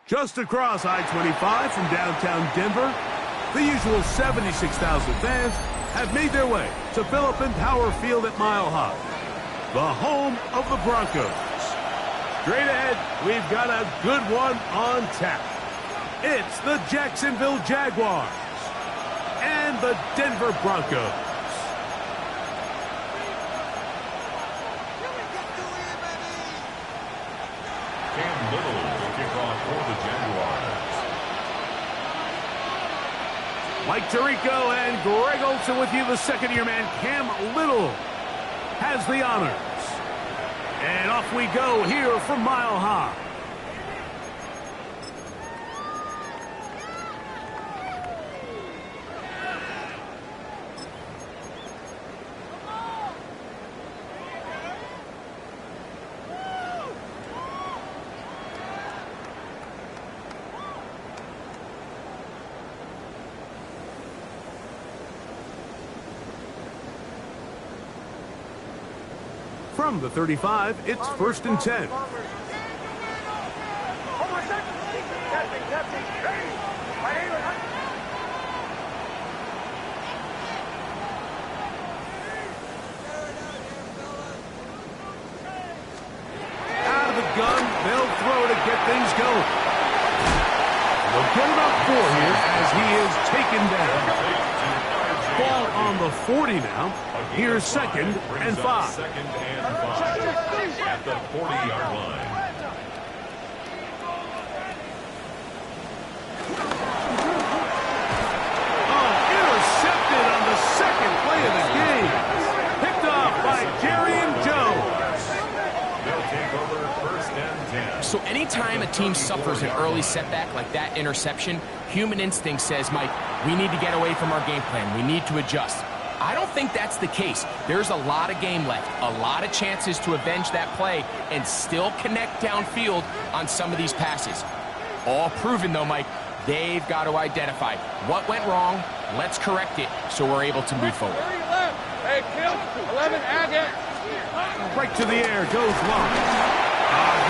Just across I-25 from downtown Denver, the usual 76,000 fans have made their way to Philip Power Field at Mile High, the home of the Broncos. Straight ahead, we've got a good one on tap. It's the Jacksonville Jaguars and the Denver Broncos. Mike Tirico and Greg Olsen with you. The second-year man, Cam Little, has the honors. And off we go here from Mile High. From the 35, it's 1st and 10. Out of the gun, they'll throw to get things going. They'll get it up 4 here as he is taken down. Ball on the 40 now. Here's 2nd and 5. Second and 5 at the 40-yard line. Oh, intercepted on the second play of the game. Picked off by Jerry Jones. They'll take over 1st and 10. So anytime a team suffers an early setback like that interception, human instinct says, Mike, we need to get away from our game plan. We need to adjust. I don't think that's the case. There's a lot of game left, a lot of chances to avenge that play and still connect downfield on some of these passes. All proven, though, Mike, they've got to identify what went wrong, let's correct it so we're able to move forward. Hey, kill, 11, Agate. Right to the air, goes long.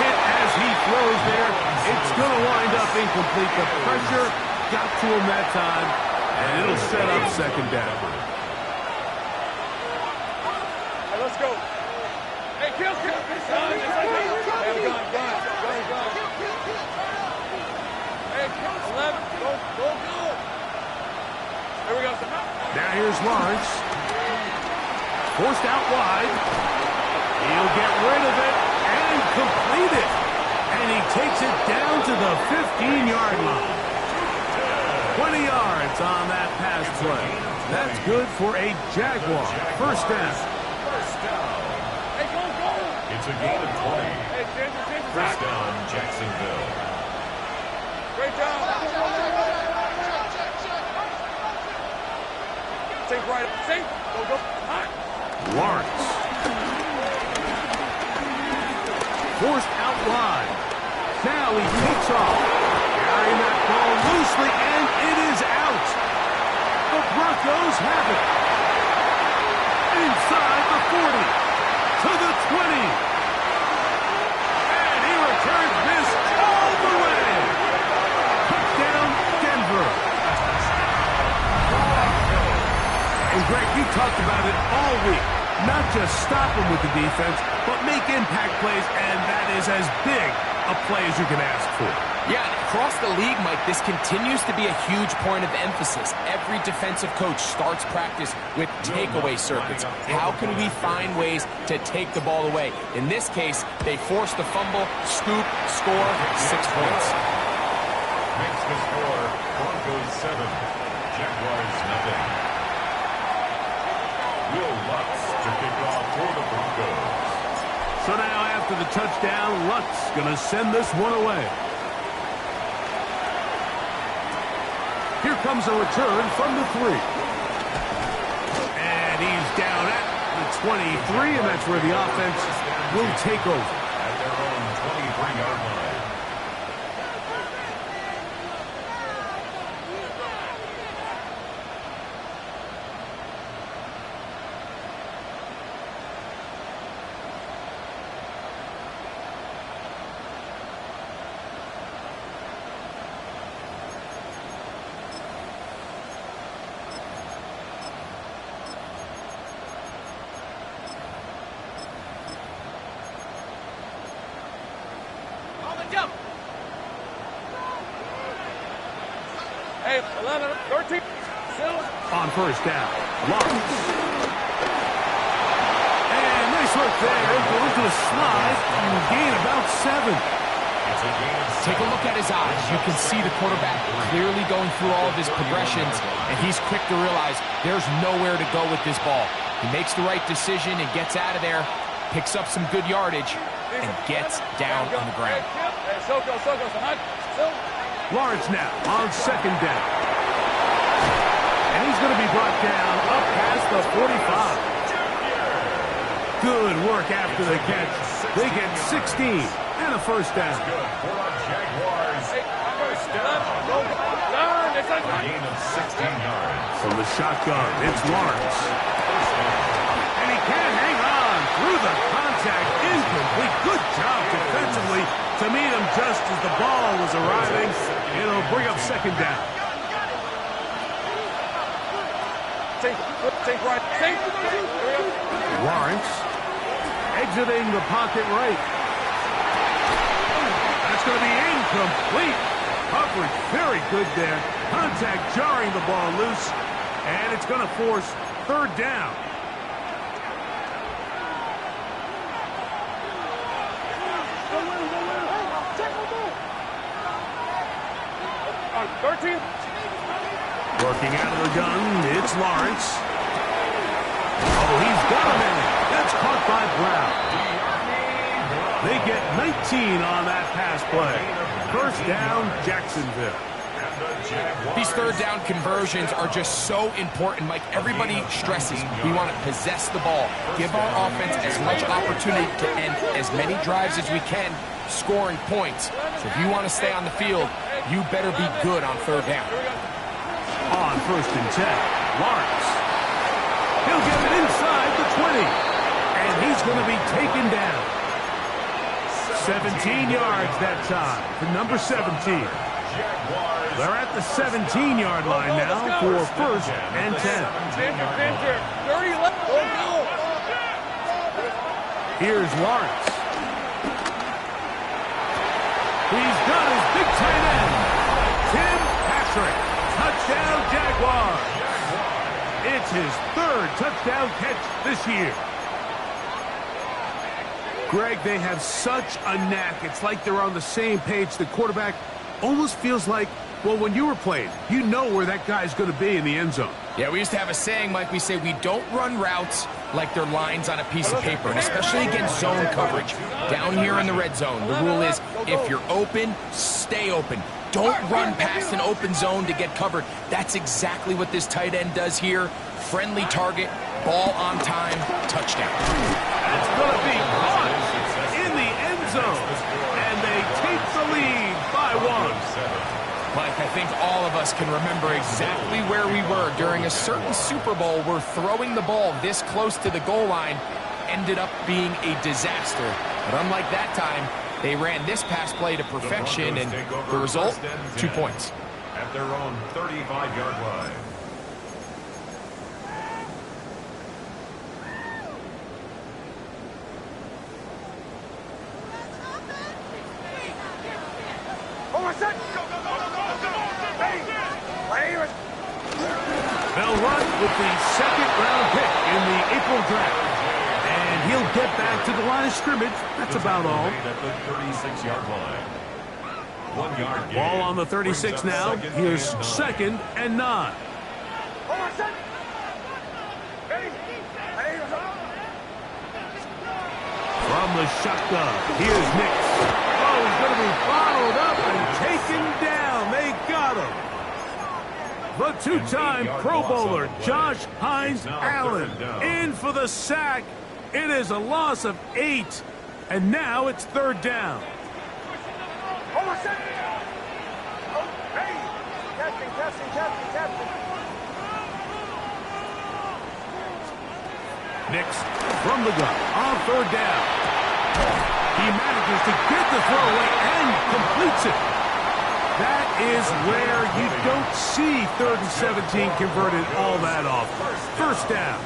Hit as he throws there. It's going to wind up incomplete. The pressure got to him that time, and it'll set up 2nd down. Let's go. Hey, kill. Hey, gun. Hey, 11. Go. Here we go. Now here's Lawrence. Forced out wide. He'll get rid of it and complete it. And he takes it down to the 15-yard line. 20 yards on that pass play. That's good for a Jaguar. 1st down. It's a gain of 20. First down, Jacksonville. Great job. Take right. Take. Go. Lawrence. Forced out wide. Now he takes off. Carrying that ball loosely, and it is out. The Broncos have it. Inside the 40. To the 20. And he returns this all the way. Touchdown, Denver. And Greg, you talked about it all week. not just stop them with the defense, but make impact plays, and that is as big a play as you can ask for. Yeah, and across the league, Mike, this continues to be a huge point of emphasis. Every defensive coach starts practice with takeaway circuits. How can we find ways to take the ball away? In this case, they forced the fumble, scoop, score, 6 points. Makes the score Broncos 7, Jaguars nothing. Will Lutz to kick off for the Broncos. So now after the touchdown, Lutz going to send this one away. Here comes a return from the 3. And he's down at the 23, and that's where the offense will take over. At their own 23-yard line. Jump. Hey, 11, 13. On first down, Lawrence. And nice work there. Going to a slide and gain about 7. Take a look at his eyes. You can see the quarterback clearly going through all of his progressions, and he's quick to realize there's nowhere to go with this ball. He makes the right decision and gets out of there, picks up some good yardage, and gets down on the ground. Lawrence now on second down. And he's going to be brought down up past the 45. Good work after the catch. They get 16 and a first down. Good for the Jaguars. First down. A gain of 16 yards. From the shotgun, it's Lawrence. And he can't hang on through the contact. Incomplete. Good job defensively to meet him just as the ball was arriving. It'll bring up second down. Lawrence exiting the pocket right. That's going to be incomplete. Coverage very good there. Contact jarring the ball loose. And it's going to force third down. On 13. Working out of the gun, it's Lawrence. Oh, he's got him in it. That's caught by Brown. They get 19 on that pass play. First down, Jacksonville. These third down conversions are just so important, Mike. Everybody stresses we want to possess the ball, give our offense as much opportunity to end as many drives as we can, scoring points. So if you want to stay on the field, you better be good on third down. On first and 10, Lawrence. He'll get it inside the 20. And he's going to be taken down. 17 yards that time for number 17. They're at the 17-yard line now for first and 10. Here's Lawrence. He's got his big tight end, Tim Patrick. Touchdown, Jaguars. It's his third touchdown catch this year. Greg, they have such a knack. It's like they're on the same page. The quarterback almost feels like, well, when you were playing, you know where that guy's going to be in the end zone. Yeah, we used to have a saying, Mike, we say we don't run routes like they're lines on a piece of paper, and especially against zone coverage. Down here in the red zone, the rule is if you're open, stay open. Don't run past an open zone to get covered. That's exactly what this tight end does here. Friendly target, ball on time, touchdown. That's going to be caught in the end zone, and they take the lead by 1. Mike, I think all of us can remember exactly where we were during a certain Super Bowl where throwing the ball this close to the goal line ended up being a disaster. But unlike that time, they ran this pass play to perfection, and the result, 2 points. At their own 35-yard line. They'll run with the second-round pick in the April draft. And he'll get back to the line of scrimmage. That's about all. At the 36-yard line. 1 yard gain. Ball on the 36 now. Here's second and 9. From the shotgun, here's Nix. Oh, he's going to be followed up and taken down. They got him. The two-time Pro Bowler, Josh Hines Allen, in for the sack. It is a loss of 8, and now it's third down. Nix from the gun on third down. He manages to get the throw away and completes it. That is where you don't see 3rd and 17 converted all that often. First down.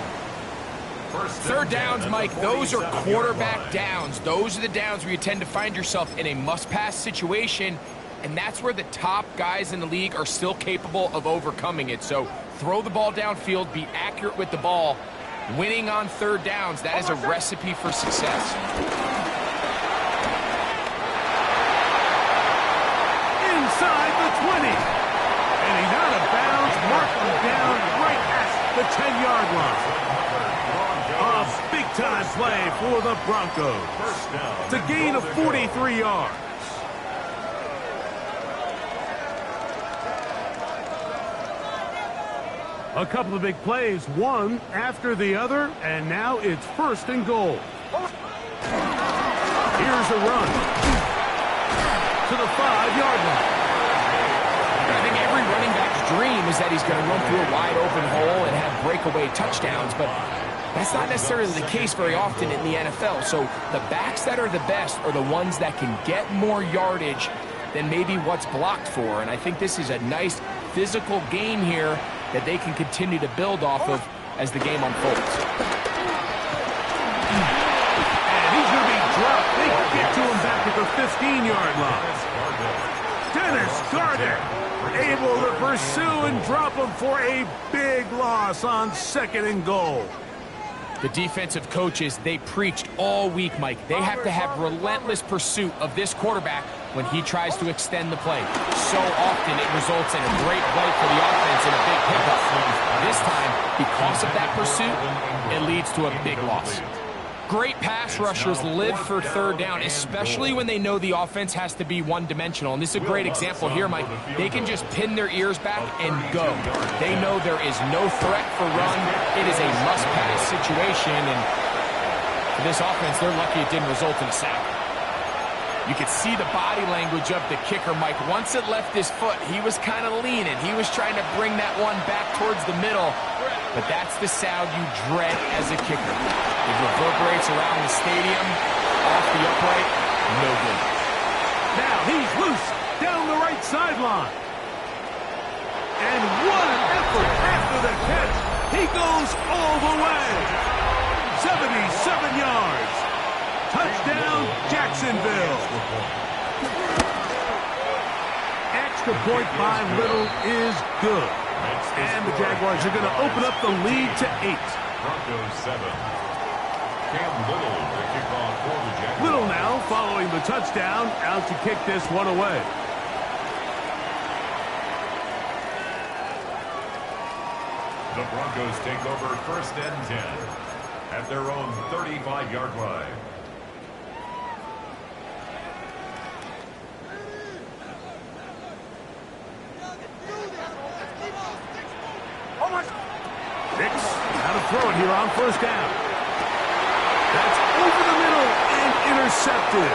Third downs, Mike, those are quarterback downs. Those are the downs where you tend to find yourself in a must-pass situation, and that's where the top guys in the league are still capable of overcoming it. So throw the ball downfield, be accurate with the ball. Winning on third downs, that is a recipe for success. Inside the 20. And he's out of bounds, marked him down right at the 10-yard line. A big-time play for the Broncos. It's a gain of 43 yards. A couple of big plays, one after the other, and now it's 1st and goal. Here's a run to the 5-yard line. I think every running back's dream is that he's going to run through a wide-open hole and have breakaway touchdowns, but that's not necessarily the case very often in the NFL. So the backs that are the best are the ones that can get more yardage than maybe what's blocked for, and I think this is a nice physical game here that they can continue to build off of as the game unfolds. And he's going to be dropped. They can get to him back at the 15-yard line. Dennis Carter able to pursue and drop him for a big loss on 2nd and goal. The defensive coaches, they preached all week, Mike. They have to have relentless pursuit of this quarterback when he tries to extend the play. So often it results in a great play for the offense and a big pickup. This time, because of that pursuit, it leads to a big loss. Great pass rushers live for third down, especially when they know the offense has to be one-dimensional. And this is a great example here, Mike. They can just pin their ears back and go. They know there is no threat for run. It is a must-pass situation, and for this offense, they're lucky it didn't result in a sack. You could see the body language of the kicker, Mike. Once it left his foot, he was kind of leaning. He was trying to bring that one back towards the middle. But that's the sound you dread as a kicker. It reverberates around the stadium, off the upright, no good. Now he's loose down the right sideline. And what an effort after the catch. He goes all the way. 77 yards. Touchdown, Jacksonville. Extra point by Little is good. And the Jaguars are going to open up the lead to 8. Broncos 7. Cam Little to kick off for the Jaguars. Little now following the touchdown, out to kick this one away. The Broncos take over 1st and 10 at their own 35-yard line. Nix, how to throw it here on 1st down. That's over the middle and intercepted.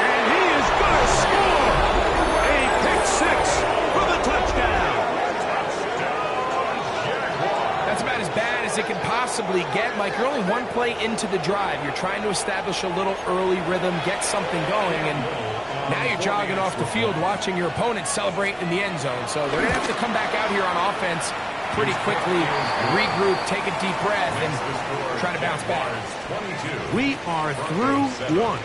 And he is going to score. A pick-6 for the touchdown. That's about as bad as it can possibly get, Mike. You're only one play into the drive. You're trying to establish a little early rhythm, get something going, and now you're jogging off the field watching your opponent celebrate in the end zone. So they're going to have to come back out here on offense pretty quickly, regroup, take a deep breath, and try to bounce back. We are through one.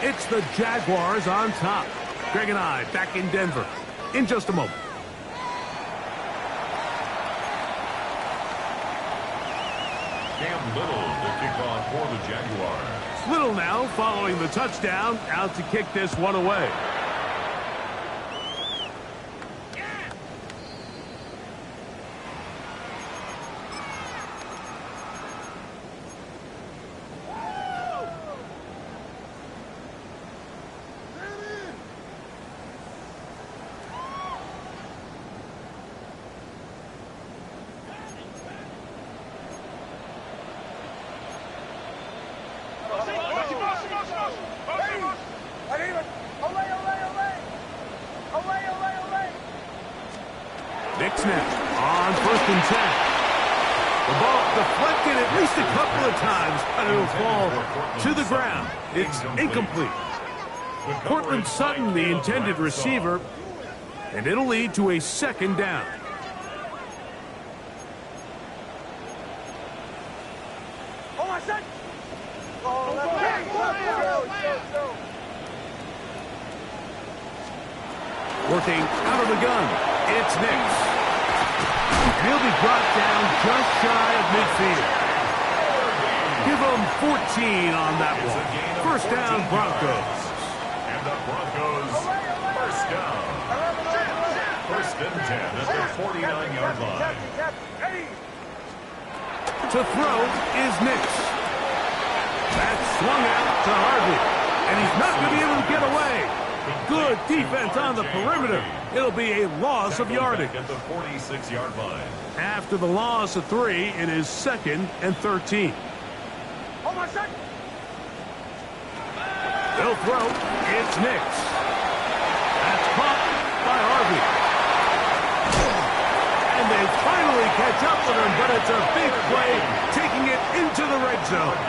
It's the Jaguars on top. Greg and I back in Denver in just a moment. Cam Little, the kickoff for the Jaguars. Little now following the touchdown, out to kick this one away. Nick's next on 1st and 10. The ball deflected at least a couple of times, but it'll fall to the ground. It's incomplete. Cortland Sutton, the intended receiver, and it'll lead to a 2nd down. Working out of the gun, it's Nix. He'll be brought down just shy of midfield. Give him 14 on that one. 1st down, Broncos. And the Broncos, 1st down. 1st and 10 at the 49-yard line. To throw is Nix. That's swung out to Harvey. And he's not going to be able to get away. Good defense on the perimeter. It'll be a loss of yardage. At the 46-yard line. After the loss of 3, it is 2nd and 13. They'll throw. It's Nix. That's caught by Harvey. And they finally catch up with him, but it's a big play, taking it into the red zone.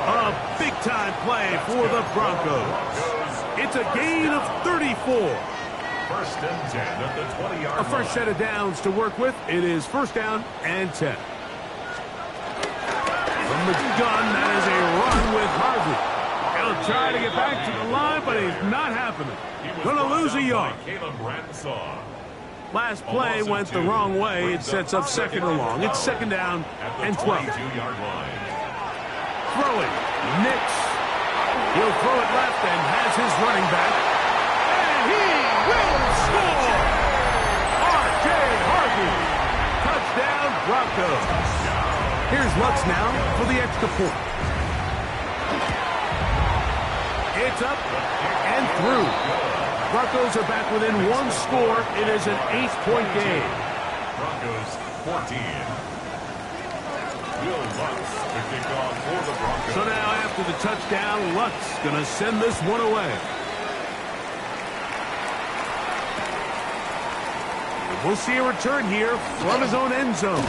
A big-time play for the Broncos. It's a gain of 34. 1st and 10 at the 20-yard line. A fresh set of downs to work with. It is 1st down and 10. From the gun, that is a run with Harvey. He'll try to get back to the line, but he's not happening. Going to lose a yard. Last play went the wrong way. It sets up 2nd and long. It's 2nd down and 12. Throwing. Nix. He'll throw it left and has his running back. And he will score! R.J. Harvey. Touchdown, Broncos. Here's Lutz now for the extra point. It's up and through. Broncos are back within 1 score. It is an 8-point game. Broncos 14. Will Lutz to kick off for the Broncos. So now after the touchdown, Lutz going to send this one away. We'll see a return here from his own end zone.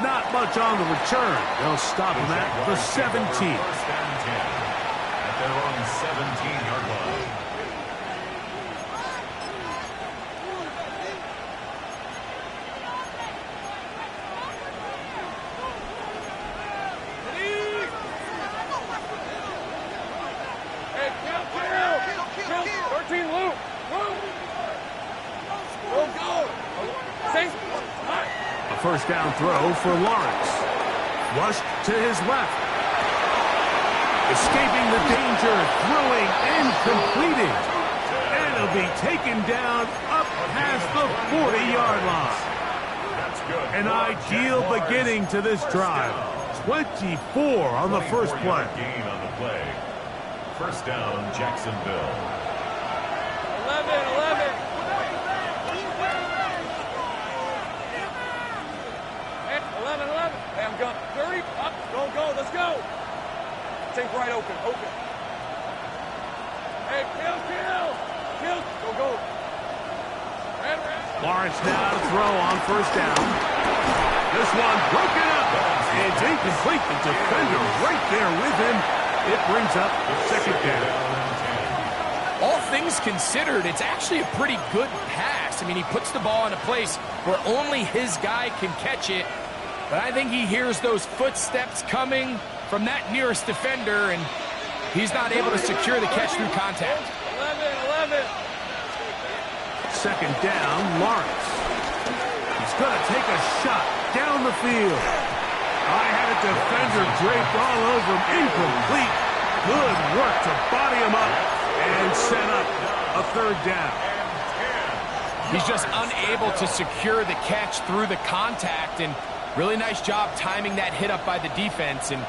Not much on the return. They'll stop him at the 17. 1st and 10 at their own 17-yard line. A 1st down throw for Lawrence. Flushed to his left. Escaping the danger, throwing and completing. And it'll be taken down up past the 40-yard line. That's good. An ideal beginning to this drive. 24 on the first play. Gain on the play. 1st down, Jacksonville. 11. Hey, I'm going 30. Up. Go. Let's go. Take right open. Hey, kill. Go. Lawrence now to throw on 1st down. This one broken up. It's incomplete. The defender right there with him. It brings up 2nd down. All things considered, it's actually a pretty good pass. I mean, he puts the ball in a place where only his guy can catch it. But I think he hears those footsteps coming from that nearest defender, and he's not able to secure the catch through contact. 11. Second down, Lawrence. He's going to take a shot down the field. I had a defender draped all over him. Incomplete. Good work to body him up and set up a third down. He's just unable to secure the catch through the contact, and really nice job timing that hit up by the defense. And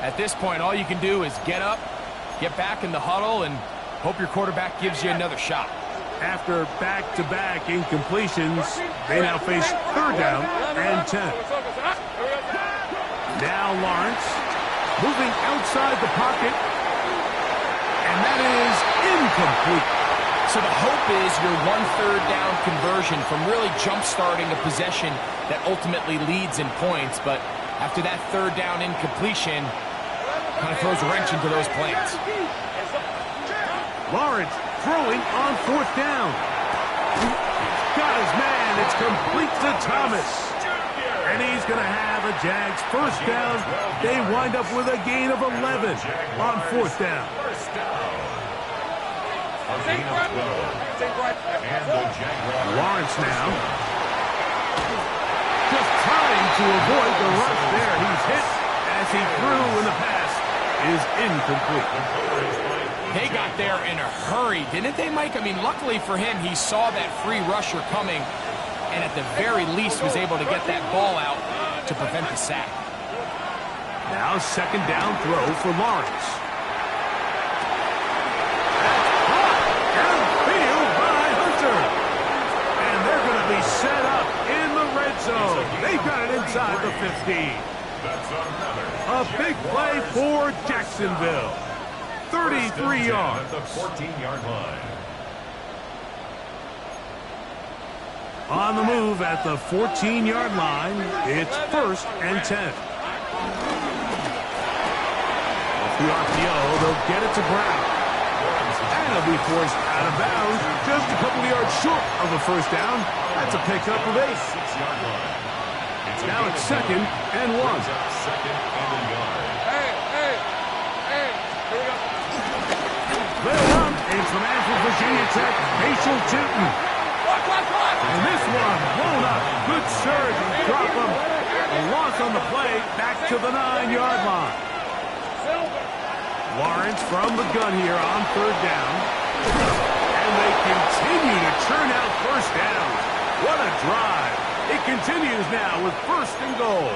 at this point, all you can do is get up, get back in the huddle, and hope your quarterback gives you another shot. After back-to-back incompletions, they now face third down and 10. Now Lawrence moving outside the pocket, and that is incomplete. So the hope is your 1/3 down conversion from really jump-starting a possession that ultimately leads in points, but after that third down incompletion, kind of throws a wrench into those plans. Lawrence throwing on fourth down. Got his man. It's complete to Thomas. And he's going to have a Jags first down. They wind up with a gain of 11 on fourth down. Lawrence now just trying to avoid the rush there. He's hit as he threw, and the pass is incomplete. They got there in a hurry, didn't they, Mike? I mean, luckily for him, he saw that free rusher coming, and at the very least was able to get that ball out to prevent the sack. Now second down throw for Lawrence. Downfield by Hunter. And they're going to be set up in the red zone. They've got it inside the 15. A big play for Jacksonville. 33 yards. At the 14-yard line. On the move at the 14-yard line, it's first and 10. Off the RPO, they'll get it to Brown. And he'll be forced out of bounds, just a couple of yards short of the first down. That's a pickup of 8. Now it's second and 1. They'll run. It's the man from Virginia Tech, Rachel Tinton. And this one blown up. Good surge and drop him. A loss on the play, back to the 9-yard line. Lawrence from the gun here on third down. And they continue to churn out first down. What a drive. It continues now with first and goal.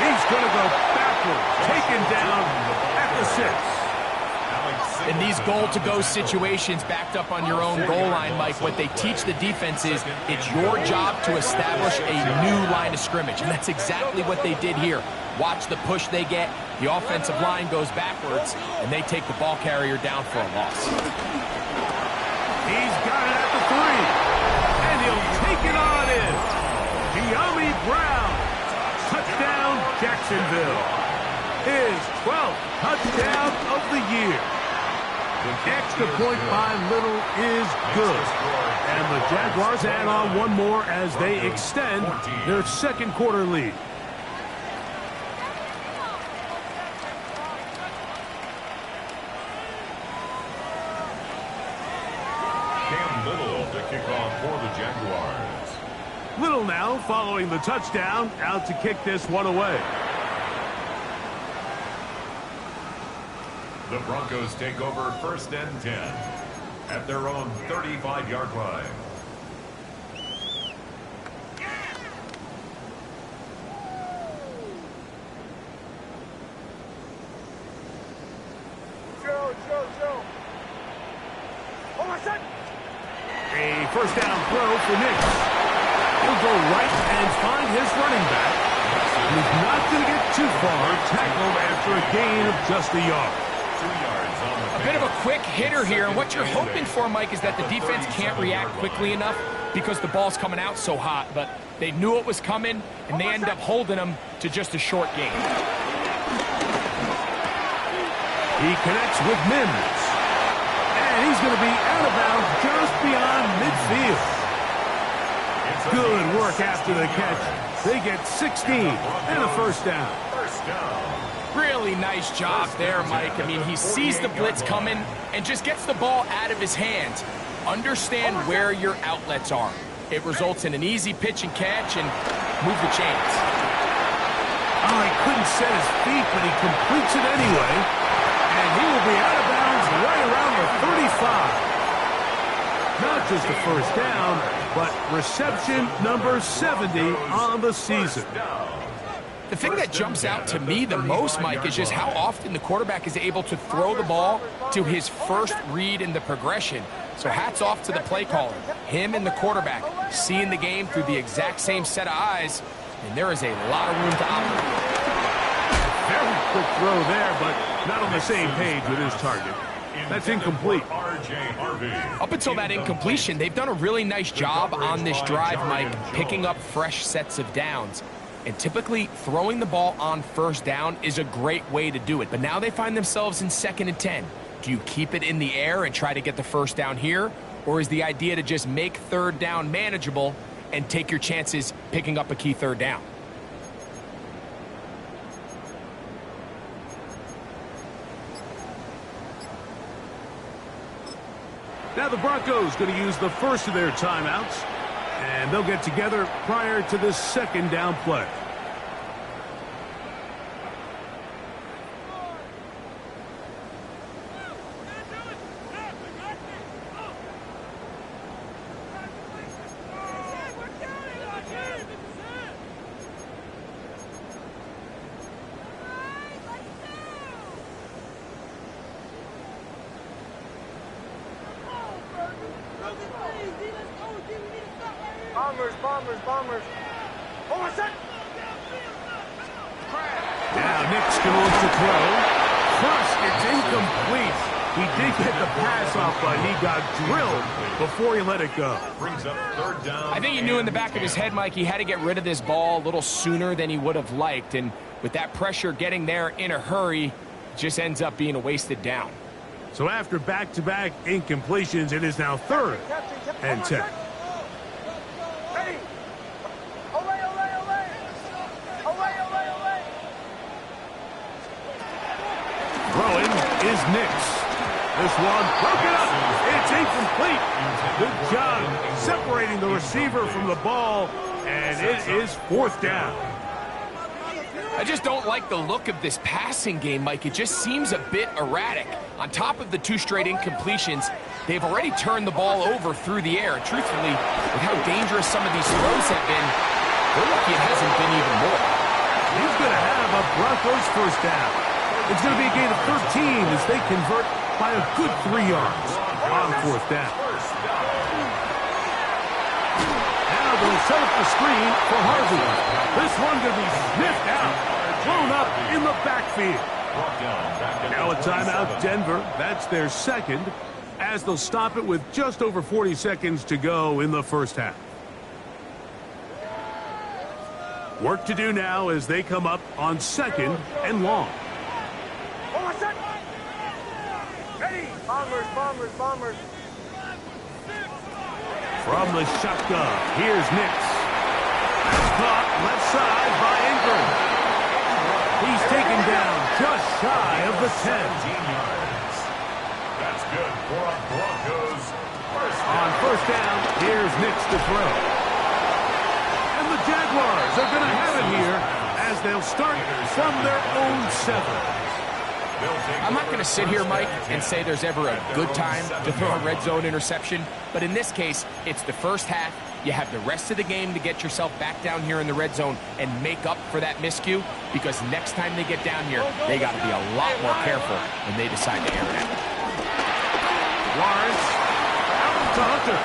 He's going to go backwards, taken down at the 6. In these goal-to-go situations backed up on your own goal line, Mike, what they teach the defense is it's your job to establish a new line of scrimmage, and that's exactly what they did here. Watch the push they get. The offensive line goes backwards, and they take the ball carrier down for a loss. He's got it at the 3, and he'll take it on in. De'Ami Brown. Touchdown, Jacksonville. His 12th touchdown of the year. The extra point by Little is good. And the Jaguars add on one more as they extend their second quarter lead. Cam Little to kick off for the Jaguars. Little now following the touchdown, out to kick this one away. The Broncos take over first and 10 at their own 35-yard line. A first down throw for Nix. He'll go right and find his running back. He's not going to get too far. Tackled after a gain of just a yard. 2 yards on the A bit of a quick hitter here, and what you're hoping for, Mike, is that the defense can't react quickly enough because the ball's coming out so hot, but they knew it was coming, and they end up holding them to just a short gain. He connects with Mims. And he's going to be out of bounds just beyond midfield. Good work after the catch. They get 16 and a first down. Really nice job there, Mike. I mean, he sees the blitz coming and just gets the ball out of his hands. Understand where your outlets are. It results in an easy pitch and catch and move the chains. Oh, he couldn't set his feet, but he completes it anyway. And he will be out of bounds right around the 35. Not just a first down, but reception number 70 on the season. The thing that jumps out to me the most, Mike, is just how often the quarterback is able to throw the ball to his first read in the progression. So hats off to the play caller. Him and the quarterback seeing the game through the exact same set of eyes, and there is a lot of room to operate. Very quick throw there, but not on the same page with his target. That's incomplete. Up until that incompletion, they've done a really nice job on this drive, Mike, picking up fresh sets of downs. And typically, throwing the ball on first down is a great way to do it. But now they find themselves in 2nd and 10. Do you keep it in the air and try to get the first down here? Or is the idea to just make 3rd down manageable and take your chances picking up a key 3rd down? Now the Broncos going to use the first of their timeouts, and they'll get together prior to this 2nd down play. Bombers. Hold on a sec. Now Nick's going to look to throw. First, it's incomplete. He did get the pass off, but he got drilled before he let it go. Brings up 3rd down. I think he knew in the back of his head, Mike, he had to get rid of this ball a little sooner than he would have liked. And with that pressure getting there in a hurry, it just ends up being a wasted down. So after back-to-back incompletions, it is now 3rd and 10. Throwing is Nix. This one broken up. It's incomplete. Good job separating the receiver from the ball, and it is 4th down. I just don't like the look of this passing game, Mike. It just seems a bit erratic. On top of the 2 straight incompletions, they've already turned the ball over through the air. And truthfully, with how dangerous some of these throws have been, they're lucky it hasn't been even more. He's going to have a Broncos first down. It's going to be a gain of 13 as they convert by a good 3 yards on 4th down. Now they'll set up the screen for Harvey. This one going to be sniffed out, thrown up in the backfield. Now a timeout, Denver. That's their 2nd, as they'll stop it with just over 40 seconds to go in the first half. Work to do now as they come up on 2nd and long. Bombers. From the shotgun, here's Nix. That's caught left side by Ingram. He's taken down just shy of the 10. That's good for a Broncos. On first down, here's Nix to throw. And the Jaguars are going to have it here as they'll start from their own 7. I'm not going to sit here, Mike, and say there's ever a good time to throw a red zone interception, but in this case, it's the first half. You have the rest of the game to get yourself back down here in the red zone and make up for that miscue, because next time they get down here, they got to be a lot more careful when they decide to air it out. Lawrence out to Hunter.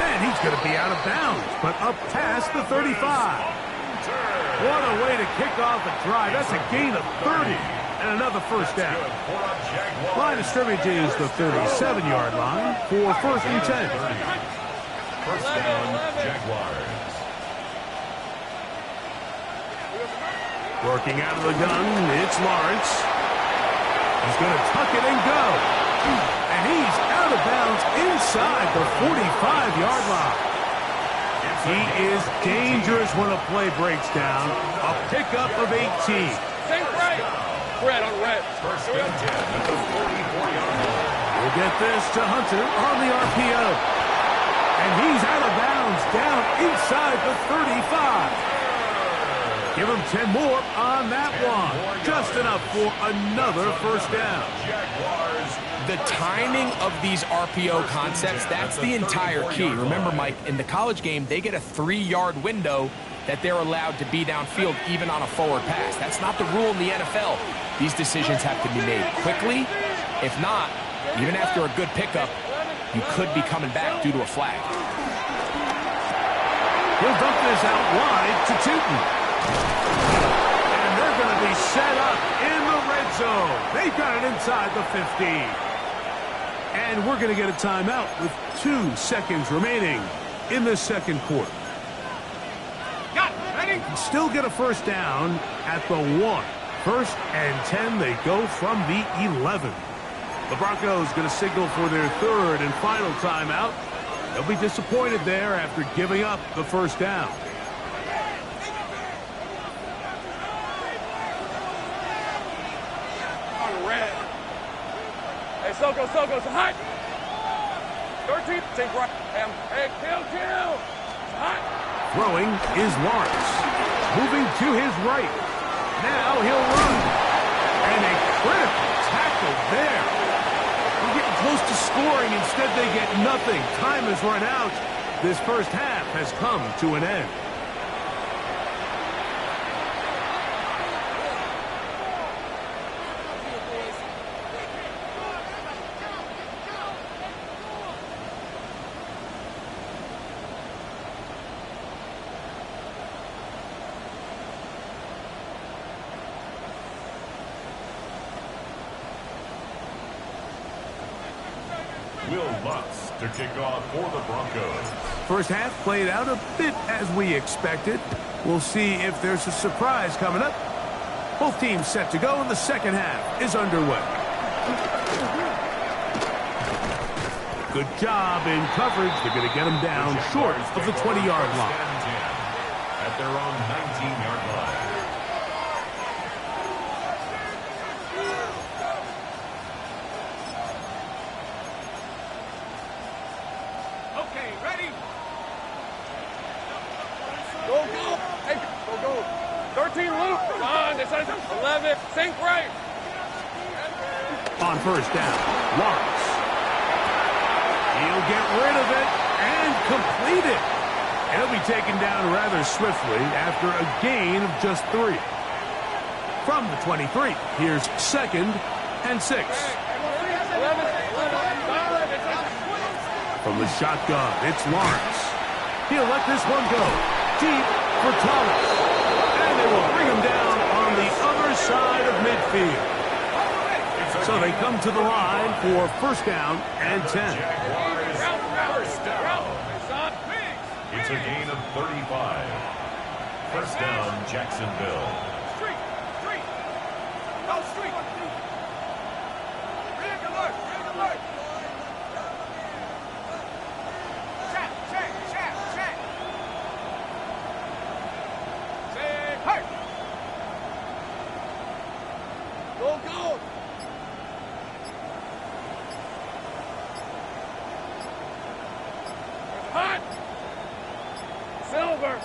Then he's going to be out of bounds, but up past the 35. What a way to kick off a drive. That's a gain of 30. And another first down. Line of scrimmage is the 37-yard line for 1st and 10. First down, Jaguars. Working out of the gun, it's Lawrence. He's going to tuck it and go. And he's out of bounds inside the 45-yard line. He is dangerous when a play breaks down. A pickup of 18. Think right. Red on red. First and 10 at the 44-yard line. We'll get this to Hunter on the RPO. And he's out of bounds, down inside the 35. Give him 10 more on that one. Just enough for another first down. The timing of these RPO concepts, that's the entire key. Remember, Mike, in the college game, they get a 3-yard window that they're allowed to be downfield even on a forward pass. That's not the rule in the NFL. These decisions have to be made quickly. If not, even after a good pickup, you could be coming back due to a flag. He'll dump this out wide to Tootin. And they're going to be set up in the red zone. They've got it inside the 15. And we're going to get a timeout with 2 seconds remaining in the second quarter. Still get a first down at the 1. First and 10, they go from the 11. The Broncos going to signal for their 3rd and final timeout. They'll be disappointed there after giving up the first down. Soko, so hot. 13, think right. Hey, kill. Hot. Throwing is Lawrence. Moving to his right. Now he'll run. And a critical tackle there. We're getting close to scoring. Instead, they get nothing. Time has run out. This first half has come to an end. Will Lutz to kick off for the Broncos. First half played out a bit as we expected. We'll see if there's a surprise coming up. Both teams set to go, and the second half is underway. Good job in coverage. They're going to get them down short of the 20-yard line. At their own 19-yard line. Go. 13, Luke. Come on, this is 11. Think right. On first down, Lawrence. He'll get rid of it and complete it. He'll be taken down rather swiftly after a gain of just 3. From the 23, here's 2nd and 6. From the shotgun, it's Lawrence. He'll let this one go. Deep for Thomas. And they will bring him down on the other side of midfield. So they come to the line for first down and 10. First down. It's a gain of 35. First down, Jacksonville. Street. Go street. Rig alert. Check. Say, hey. Go. Hot. Silver.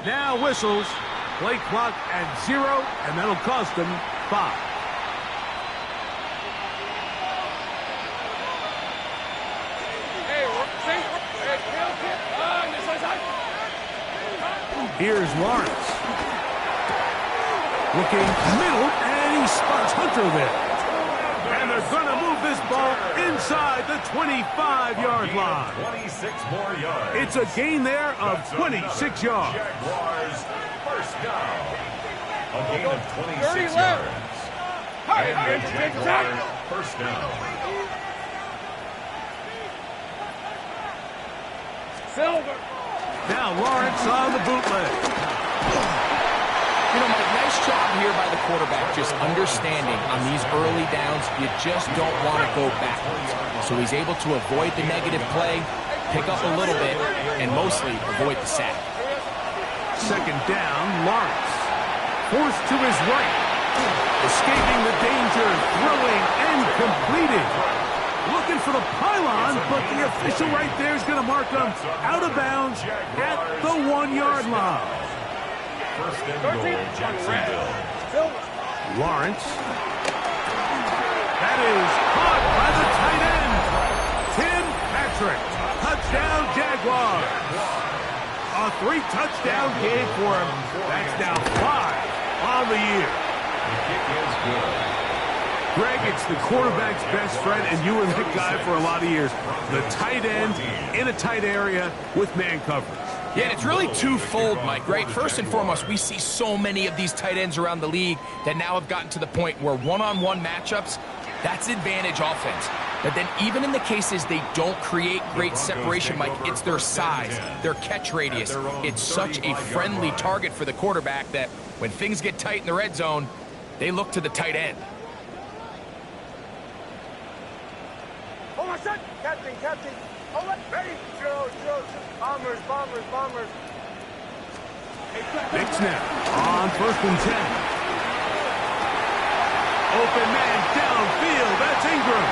Now whistles. Play clock at 0, and that'll cost them 5. Here's Lawrence. Looking middle, and he spots Hunter there. And they're going to move this ball inside the 25-yard line. 26 more yards. It's a gain there of 26 yards. Jaguars first down. A gain of 26 yards. And the Jaguars first down. Silver. Now Lawrence on the bootleg. You know, Mike, nice job here by the quarterback, just understanding on these early downs, you just don't want to go backwards. So he's able to avoid the negative play, pick up a little bit, and mostly avoid the sack. Second down, Lawrence. Forced to his right. Escaping the danger, throwing and completing. Looking for the pylon, but the official right there is going to mark him out of bounds at the 1-yard line. First and goal, Jacksonville. Lawrence. That is caught by the tight end, Tim Patrick. Touchdown, Jaguars. A 3-touchdown game for him. That's now 5 on the year. The kick is good. Greg, it's the quarterback's best friend, and you were that guy for a lot of years. The tight end in a tight area with man coverage. Yeah, and it's really twofold, Mike, right? First and foremost, we see so many of these tight ends around the league that now have gotten to the point where one-on-one matchups, that's advantage offense. But then even in the cases they don't create great separation, Mike, it's their size, their catch radius. It's such a friendly target for the quarterback that when things get tight in the red zone, they look to the tight end. Oh, my son! Captain! Oh, ready! Drill. Bombers. Big snap on 1st and 10. Open man downfield. That's Ingram.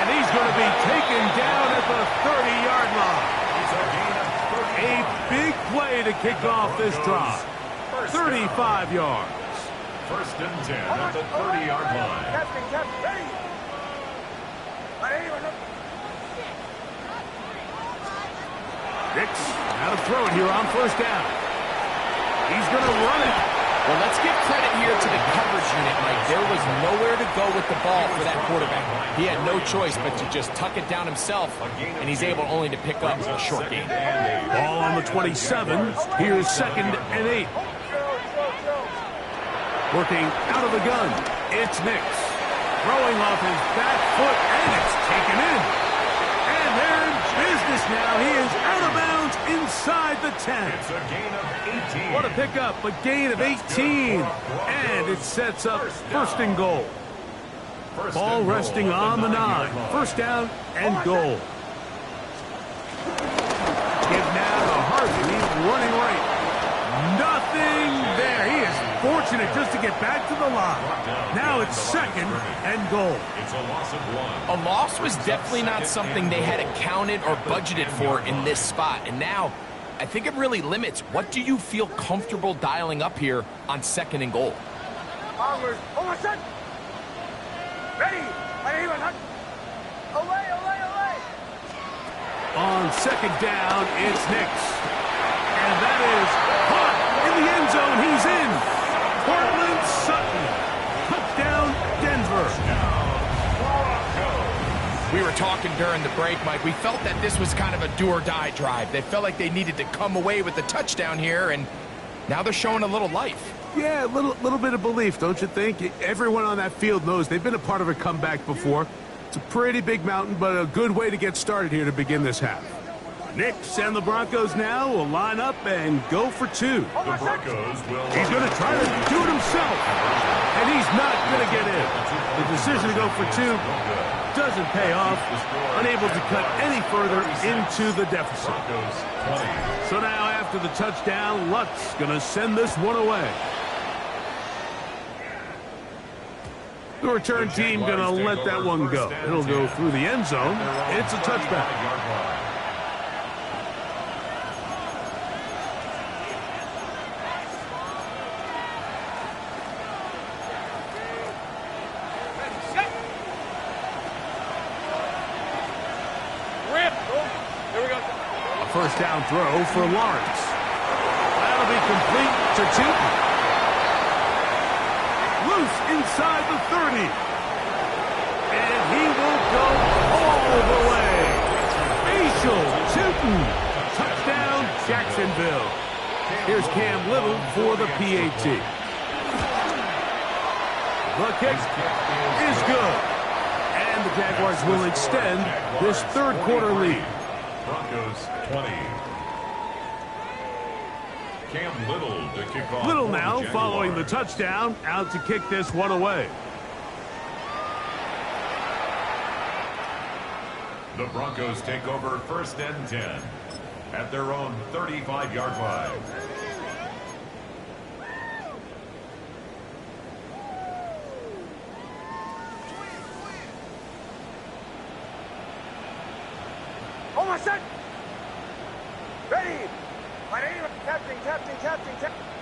And he's going to be taken down at the 30-yard line. A big play to kick off this drive. 35 yards. First and 10 at the 30-yard line. Captain, ready! Dix, now to throw it here on 1st down. He's going to run it. Well, let's give credit here to the coverage unit, Mike. There was nowhere to go with the ball for that quarterback. He had no choice but to just tuck it down himself, and he's able only to pick up a short gain. Ball on the 27. Here's 2nd and 8. Working out of the gun. It's Nix. Throwing off his back foot, and it's taken in. And they're in business now. He is out of bounds inside the 10. It's a gain of 18. What a pickup, a gain of 18. And it sets up 1st and goal. Ball resting on the 9. 1st down and goal. Give now to Harvey. He's running right. Nothing there. He is fortunate just to get back to the line. Now it's 2nd and goal. It's a loss of 1. A loss was definitely not something they had accounted or budgeted for in this spot. And now, I think it really limits. What do you feel comfortable dialing up here on 2nd and goal? Bombers. Oh, my son! Ready! Away! On 2nd down, it's Nix. And that is caught in the end zone. He's in. Cortland Sutton. Touchdown, Denver. We were talking during the break, Mike. We felt that this was kind of a do-or-die drive. They felt like they needed to come away with the touchdown here, and now they're showing a little life. Yeah, a little bit of belief, don't you think? Everyone on that field knows they've been a part of a comeback before. It's a pretty big mountain, but a good way to get started here to begin this half. Nix and the Broncos now will line up and go for 2. The Broncos will... He's going to try to do it himself, and he's not going to get in. The decision to go for 2 doesn't pay off, unable to cut any further into the deficit. So now after the touchdown, Lutz going to send this one away. The return team going to let that one go. It'll go through the end zone. It's a touchback. First down throw for Lawrence. That'll be complete to Tootin. Loose inside the 30. And he will go all the way. Facial Tootin. Touchdown, Jacksonville. Here's Cam Little for the PAT. The kick is good. And the Jaguars will extend this third quarter lead. Broncos 20. Cam Little to kick off. Little now following the touchdown, out to kick this one away. The Broncos take over 1st and 10 at their own 35-yard line. Oh, my son! Ready! My name is Captain.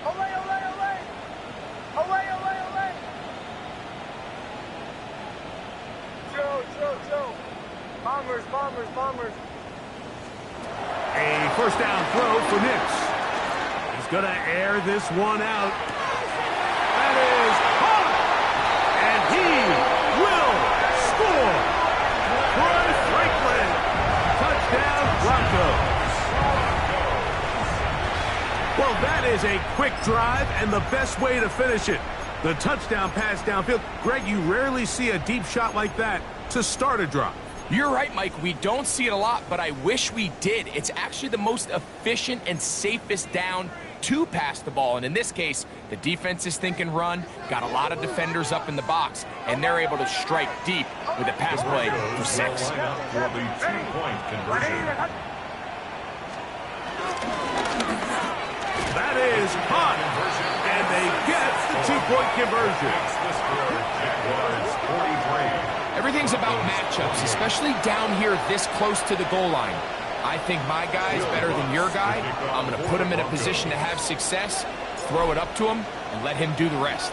Olay, olay, olay! Olay, olay, olay! Joe. Bombers. A first down throw for Nix. He's going to air this one out. That is caught! And he will score! Troy Franklin! Touchdown, Broncos! Well, that is a quick drive and the best way to finish it. The touchdown pass downfield. Greg, you rarely see a deep shot like that to start a drive. You're right, Mike. We don't see it a lot, but I wish we did. It's actually the most efficient and safest down to pass the ball. And in this case, the defense is thinking run, got a lot of defenders up in the box, and they're able to strike deep with a pass play for 6. For the 2-point conversion. That is caught, and they get the 2-point conversion. Jaguars 43. Everything's about matchups, especially down here this close to the goal line. I think my guy's better than your guy. I'm going to put him in a position to have success, throw it up to him, and let him do the rest.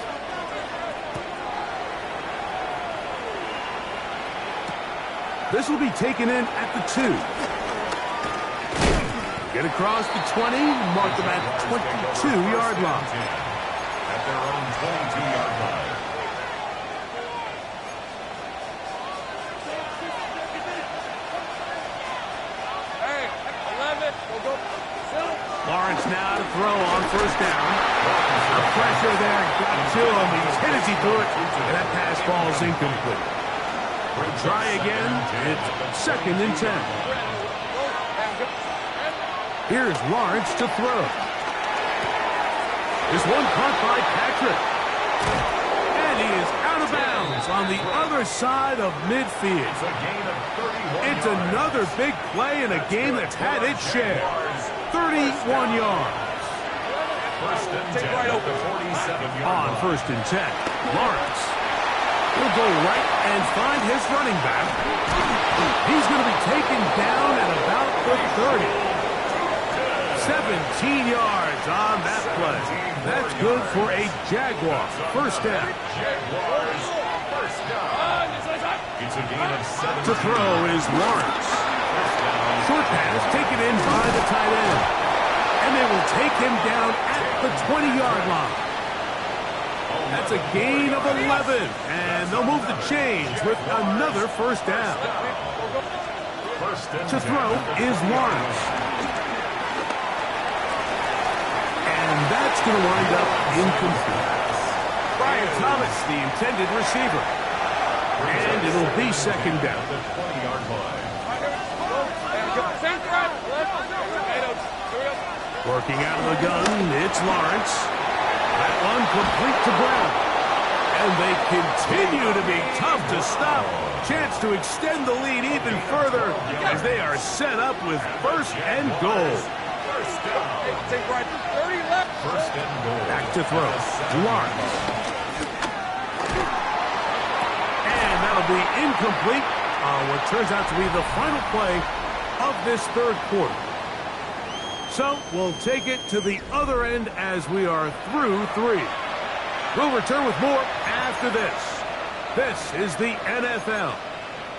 This will be taken in at the 2. Get across the 20, mark them at the 22-yard line. At their own 22-yard line. Lawrence now to throw on first down. The pressure there got to him. He's hit as he threw it, and that pass falls incomplete. Try again. It's 2nd and 10. Here's Lawrence to throw. This one caught by Patrick. And he is out of bounds on the other side of midfield. It's a gain of 31 It's another big play in a game that's had its share. 31 yards. 1st and 10 at the 47-yard On line. 1st and 10, Lawrence. He'll go right and find his running back. He's going to be taken down at about the 30. 17 yards on that play. That's good for a Jaguar. First down. Jaguars first down. It's a gain of 7. To throw is Lawrence. Short pass taken in by the tight end. And they will take him down at the 20-yard line. That's a gain of 11. And they'll move the chains with another first down. To throw is Lawrence. And that's going to wind up incomplete. Brian Thomas, the intended receiver. And it'll be 2nd down. The 20-yard line. Working out of the gun, it's Lawrence. That one complete to Brown. And they continue to be tough to stop. Chance to extend the lead even further as they are set up with 1st and goal. First down. Take right. 30 left. 1st and goal. Back to throw. Lawrence. And that'll be incomplete on what turns out to be the final play of this 3rd quarter. So we'll take it to the other end as we are through 3. We'll return with more after this. This is the NFL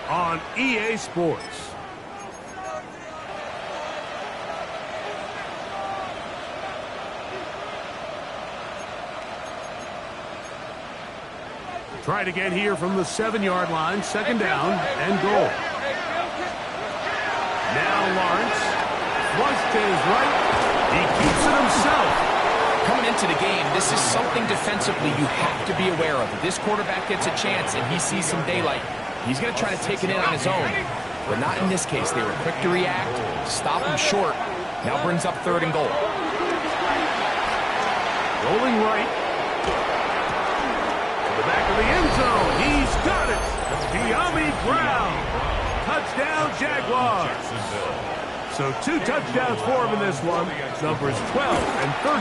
on EA Sports. Try it again here from the 7-yard line. 2nd down and goal. Now Lawrence. Flush to his right. He keeps it himself. Coming into the game, this is something defensively you have to be aware of. If this quarterback gets a chance and he sees some daylight, he's going to try to take it in on his own. But not in this case. They were quick to react, stop him short. Now brings up 3rd and goal. Rolling right. To the back of the end zone. He's got it. De'Ami Brown. Touchdown. Touchdown, Jaguars. So 2 touchdowns for him in this one. Numbers 12 and 13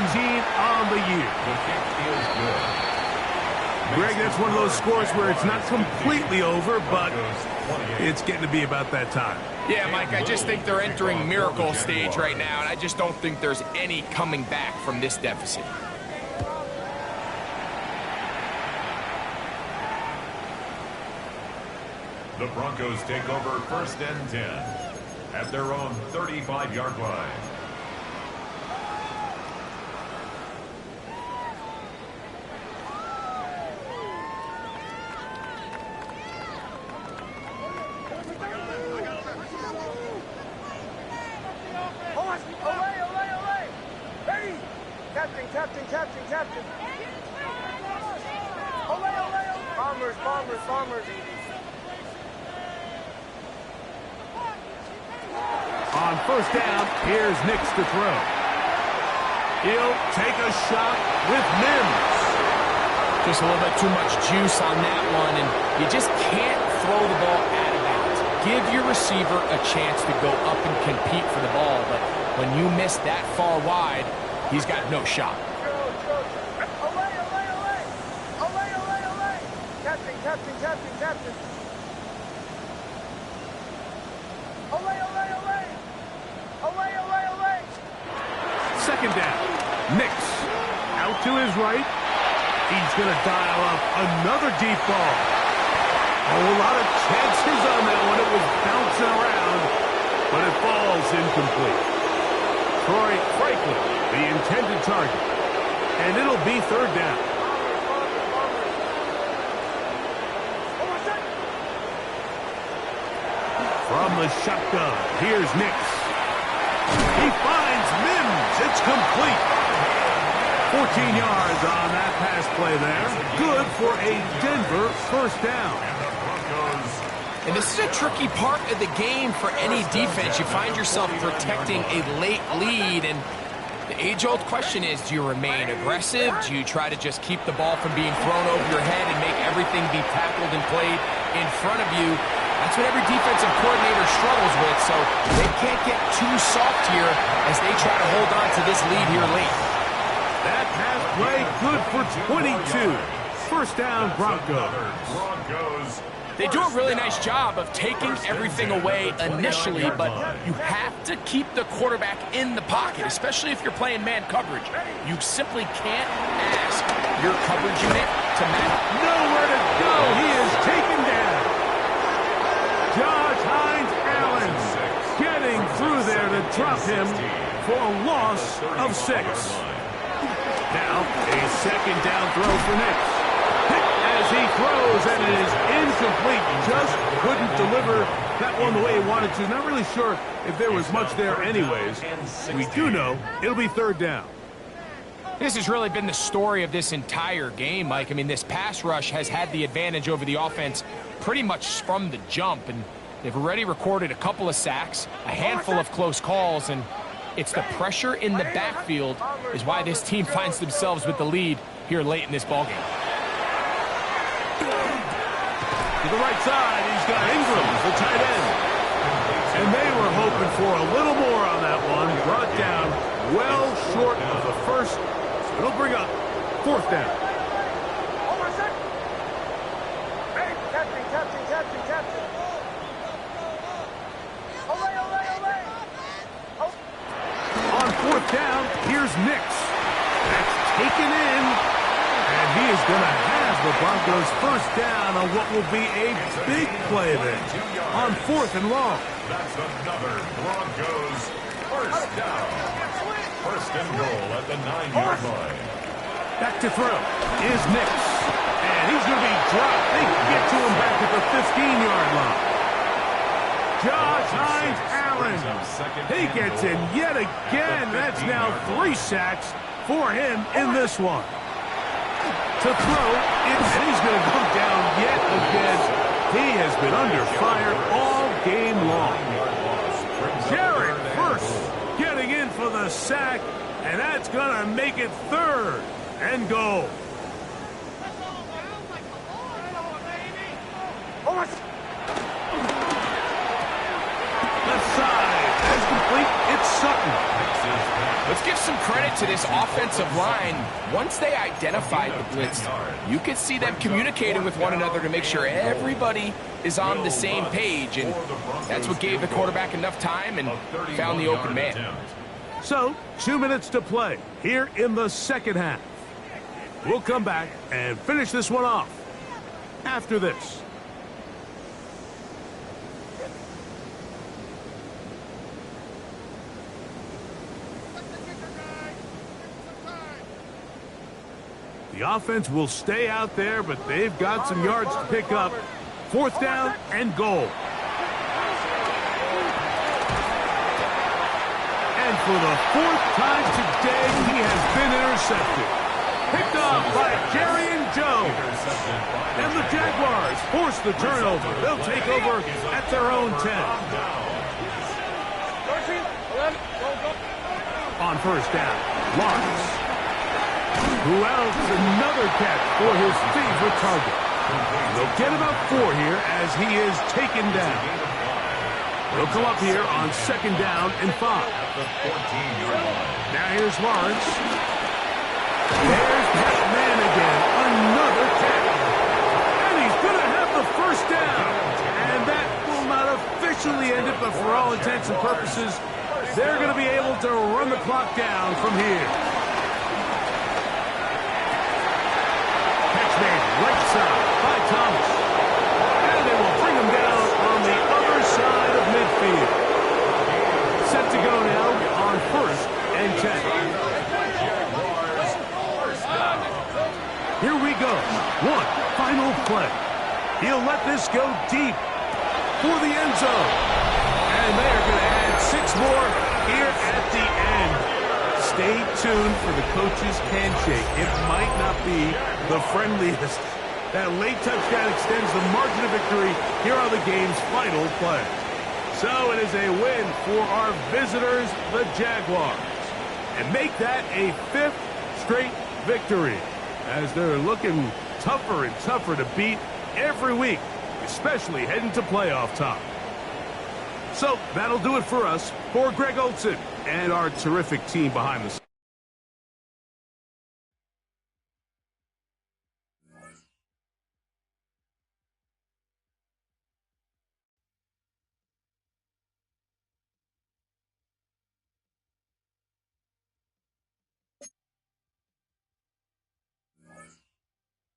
on the year. The kick is good. Greg, that's one of those scores where it's not completely over, but it's getting to be about that time. Yeah, Mike, I just think they're entering miracle stage right now, and I just don't think there's any coming back from this deficit. The Broncos take over 1st and 10 at their own 35-yard line. Captain. Bombers. On 1st down, here's Nix to throw. He'll take a shot with Mims. Just a little bit too much juice on that one, and you just can't throw the ball out of bounds. Give your receiver a chance to go up and compete for the ball, but when you miss that far wide, he's got no shot. Captain. Second down. Nix out to his right. He's going to dial up another deep ball. A lot of chances on that one. It was bouncing around, but it falls incomplete. Troy Franklin, the intended target. And it'll be 3rd down. From the shotgun, here's Nix. He finds Mims. It's complete. 14 yards on that pass play there. Good for a Denver 1st down. And this is a tricky part of the game for any defense. You find yourself protecting a late lead, and the age-old question is, do you remain aggressive? Do you try to just keep the ball from being thrown over your head and make everything be tackled and played in front of you? That's what every defensive coordinator struggles with, so they can't get too soft here as they try to hold on to this lead here late. That pass play good for 22. 1st down, Broncos. They do a really nice job of taking everything away initially, but you have to keep the quarterback in the pocket, especially if you're playing man coverage. You simply can't ask your coverage unit to match. Nowhere to go. He is taken down. Josh Hines-Allen getting through there to drop him for a loss of 6. Now, a 2nd down throw for Nix. As he throws, and it is incomplete. Just couldn't deliver that one the way he wanted to. Not really sure if there was much there anyways. We do know it'll be 3rd down. This has really been the story of this entire game, Mike. I mean, this pass rush has had the advantage over the offense pretty much from the jump, and they've already recorded a couple of sacks, a handful of close calls, and it's the pressure in the backfield is why this team finds themselves with the lead here late in this ballgame. To the right side, he's got Ingram, the tight end. And they were hoping for a little more on that one. Brought down well short of the first. It'll bring up 4th down. Captain. On 4th down, here's Nix. That's taken in. And he is going to have the Broncos 1st down on what will be a big play then. On 4th and long. That's another Broncos 1st down. 1st and goal at the 9-yard line. Back to throw is Nix. And he's going to be dropped. They get to him back at the 15-yard line. Josh Hines-Allen. He gets in yet again. That's now 3 sacks for him in this one. To throw, and he's going to go down yet again. He has been under fire all game long. Jared first getting in for the sack, and that's going to make it 3rd and goal. Let's give some credit to this offensive line. Once they identified the blitz, you could see them communicating with one another to make sure everybody is on the same page, and that's what gave the quarterback enough time and found the open man. So, 2 minutes to play here in the second half. We'll come back and finish this one off after this. The offense will stay out there, but they've got some yards to pick up. 4th down and goal. And for the 4th time today, he has been intercepted. Picked off by Jerry Jones. And the Jaguars force the turnover. They'll take over at their own 10. 13, 11, go. On 1st down, Lawrence. Who else? Another catch for his favorite target. They'll get about 4 here as he is taken down. They'll come up here on 2nd down and 5. Now here's Lawrence. There's that man again. Another catch. And he's going to have the 1st down. And that will not officially end it, but for all intents and purposes, they're going to be able to run the clock down from here. Right side by Thomas. And they will bring him down on the other side of midfield. Set to go now on 1st and 10. Here we go. One final play. He'll let this go deep for the end zone. And they are going to add 6 more here at the end. Stay tuned for the coach's handshake. It might not be the friendliest. That late touchdown extends the margin of victory here on the game's final play. So it is a win for our visitors, the Jaguars. And make that a 5th straight victory as they're looking tougher and tougher to beat every week, especially heading to playoff time. So that'll do it for us. For Greg Olson and our terrific team behind the scenes.